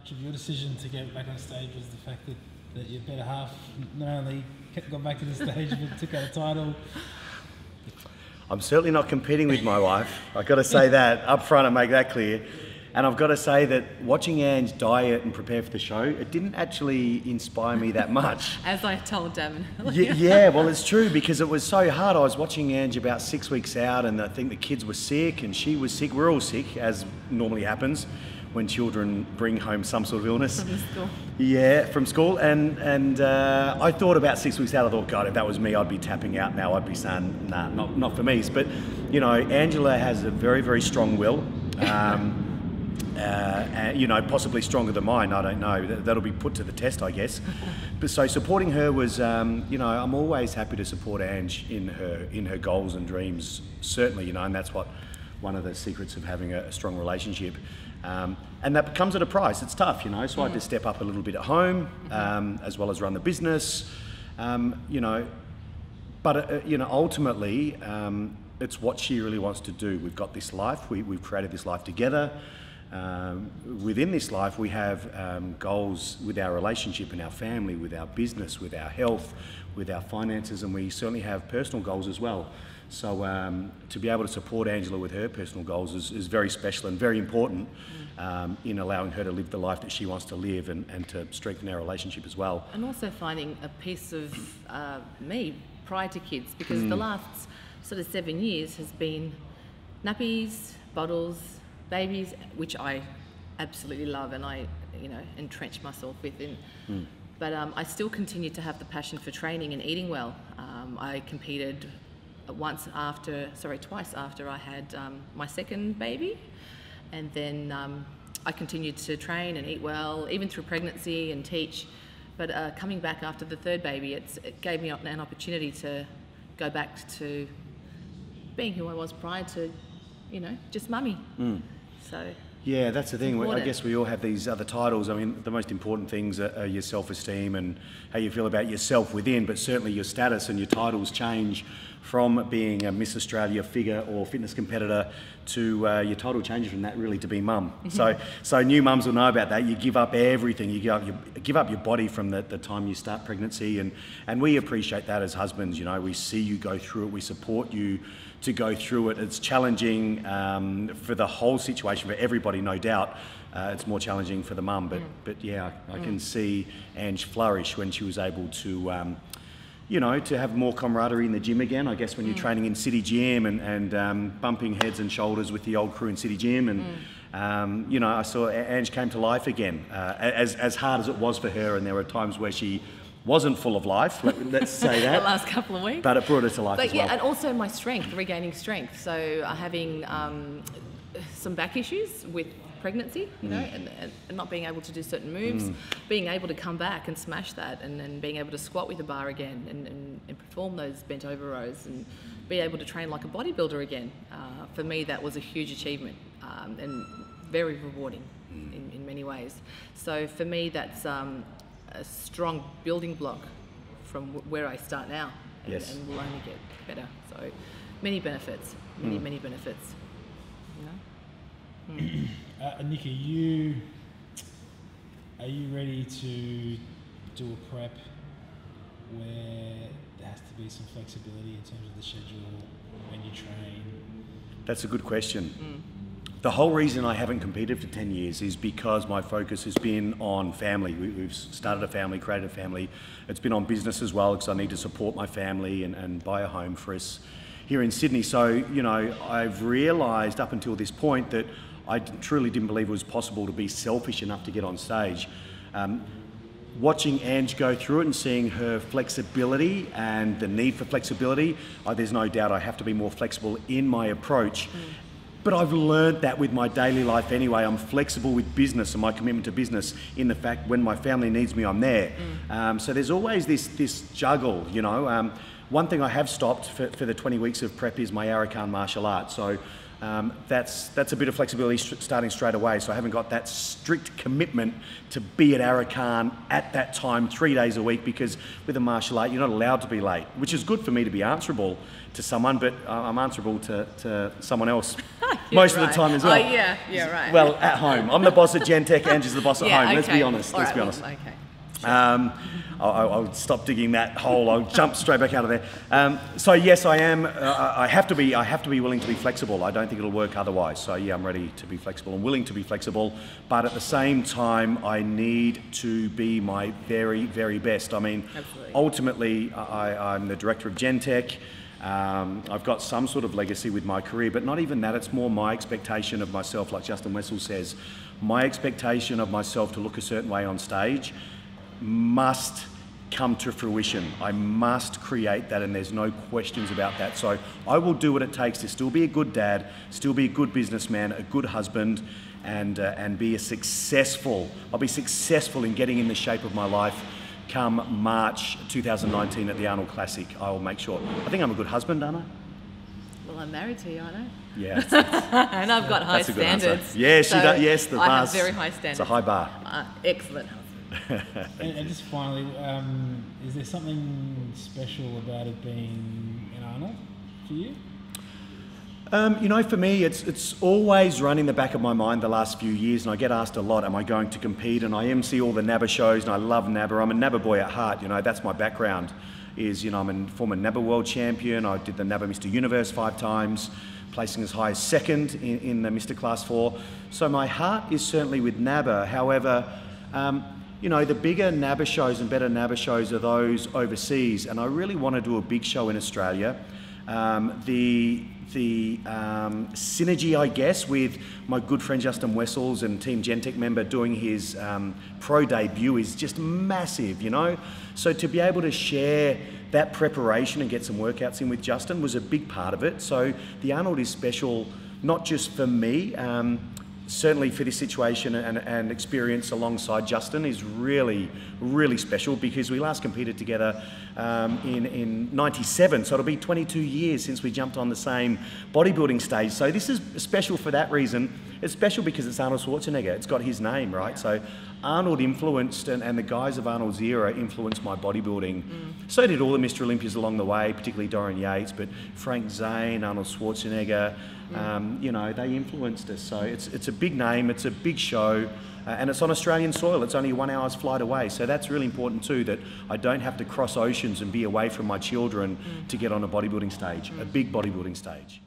much of your decision to get back on stage was the fact that your better half not only got back to the stage but took out a title? I'm certainly not competing with my wife. I've got to say that up front and make that clear. And I've got to say that watching Ange diet and prepare for the show, it didn't actually inspire me that much. As I told Devon. Yeah, well, it's true, because it was so hard. I was watching Ange about 6 weeks out, and I think the kids were sick and she was sick. We're all sick, as normally happens when children bring home some sort of illness. From school. Yeah, from school. And I thought about 6 weeks out, I thought, God, if that was me, I'd be tapping out now. I'd be saying, nah, not for me. But, you know, Angela has a very, very strong will. You know, possibly stronger than mine, I don't know. That'll be put to the test, I guess. But so supporting her was, you know, I'm always happy to support Ange in her goals and dreams, certainly, you know, and that's one of the secrets of having a strong relationship. And that comes at a price. It's tough, you know, so I had to step up a little bit at home, as well as run the business, you know. But, you know, ultimately, it's what she really wants to do. We've got this life, we've created this life together. Within this life, we have goals with our relationship and our family, with our business, with our health, with our finances, and we certainly have personal goals as well. So to be able to support Angela with her personal goals is very special and very important in allowing her to live the life that she wants to live, and to strengthen our relationship as well. And also finding a piece of me prior to kids, because the last sort of 7 years has been nappies, bottles, babies, which I absolutely love, and I, you know, entrench myself within. But I still continue to have the passion for training and eating well. I competed twice after I had my second baby, and then I continued to train and eat well, even through pregnancy, and teach. But coming back after the third baby, it gave me an opportunity to go back to being who I was prior to, you know, just mummy. So yeah, that's the thing. I guess we all have these other titles. I mean, the most important things are your self-esteem and how you feel about yourself within, but certainly your status and your titles change from being a Miss Australia figure or fitness competitor to your title changes from that really to be mum. So new mums will know about that. You give up everything. You give up your body from the time you start pregnancy, and we appreciate that as husbands. You know, we see you go through it. We support you to go through it. It's challenging for the whole situation, for everybody, no doubt. It's more challenging for the mum, but yeah, I can see Ange flourish when she was able to, you know, to have more camaraderie in the gym again. I guess when you're training in City Gym and bumping heads and shoulders with the old crew in City Gym, and you know, I saw Ange came to life again, as hard as it was for her, and there were times where she wasn't full of life, let's say that. The last couple of weeks. But it brought her to life as well. And also my strength, regaining strength. So having some back issues with pregnancy, you know, and not being able to do certain moves, being able to come back and smash that, and then being able to squat with a bar again, and perform those bent over rows, and be able to train like a bodybuilder again. For me, that was a huge achievement, and very rewarding in many ways. So for me, that's a strong building block from where I start now, and will only get better. So many benefits, many benefits. You know? Nick, are you ready to do a prep where there has to be some flexibility in terms of the schedule when you train? That's a good question. The whole reason I haven't competed for 10 years is because my focus has been on family. We've started a family, created a family. It's been on business as well, because I need to support my family and buy a home for us here in Sydney. So, you know, I've realised up until this point that I truly didn't believe it was possible to be selfish enough to get on stage. Watching Ange go through it and seeing her flexibility and the need for flexibility, there's no doubt I have to be more flexible in my approach. But I've learned that with my daily life anyway. I'm flexible with business and my commitment to business, in the fact when my family needs me, I'm there. So there's always this juggle, you know. One thing I have stopped for the 20 weeks of prep is my Arakan martial arts. So that's a bit of flexibility starting straight away. So I haven't got that strict commitment to be at Arakan at that time 3 days a week, because with a martial art, you're not allowed to be late, which is good for me to be answerable to someone, but I'm answerable to someone else most of the time as well. Oh, yeah, right. Well, at home. I'm the boss at Gen-Tec, Ange is the boss at Yeah, home. Let's okay. be honest. All Let's right, be honest. well, okay. I'll stop digging that hole. I'll jump straight back out of there. So yes, I am. I have to be willing to be flexible. I don't think it'll work otherwise. So yeah, I'm ready to be flexible and willing to be flexible. But at the same time, I need to be my very, very best. I mean, Absolutely. ultimately, I'm the director of Gen-Tec. I've got some sort of legacy with my career, but not even that. It's more my expectation of myself, like Justin Wessel says. My expectation of myself to look a certain way on stage must come to fruition. I must create that, and there's no questions about that. So I will do what it takes to still be a good dad, still be a good businessman, a good husband, and be a successful. I'll be successful in getting in the shape of my life. Come March 2019 at the Arnold Classic, I will make sure. I think I'm a good husband, aren't I? Well, I'm married to you, aren't I? Yeah. And I've got high That's a good answer. standards. Yeah, she does. Yes, the I bar's. have very high standards. It's a high bar. Excellent. And just finally, is there something special about it being an Arnold for you? You know, for me, it's always run in the back of my mind the last few years, and I get asked a lot, am I going to compete? And I MC all the NABBA shows, and I love NABBA. I'm a NABBA boy at heart, you know, that's my background. Is, you know, I'm a former NABBA world champion. I did the NABBA Mr Universe 5 times, placing as high as second in the Mr Class 4. So my heart is certainly with NABBA. However, you know, the bigger NABBA shows and better NABBA shows are those overseas, and I really want to do a big show in Australia. The synergy, I guess, with my good friend Justin Wessels and Team Gen-Tec member doing his pro debut is just massive, you know. So to be able to share that preparation and get some workouts in with Justin was a big part of it. So the Arnold is special, not just for me, certainly for this situation and experience alongside Justin is really, really special, because we last competed together in 97, so it'll be 22 years since we jumped on the same bodybuilding stage. So this is special for that reason. It's special because it's Arnold Schwarzenegger. It's got his name, right? So Arnold influenced, and the guys of Arnold's era influenced my bodybuilding. So did all the Mr. Olympias along the way, particularly Dorian Yates, but Frank Zane, Arnold Schwarzenegger, you know, they influenced us. So it's a big name, it's a big show, and it's on Australian soil. It's only 1 hour's flight away. So that's really important too, that I don't have to cross oceans and be away from my children to get on a bodybuilding stage, a big bodybuilding stage.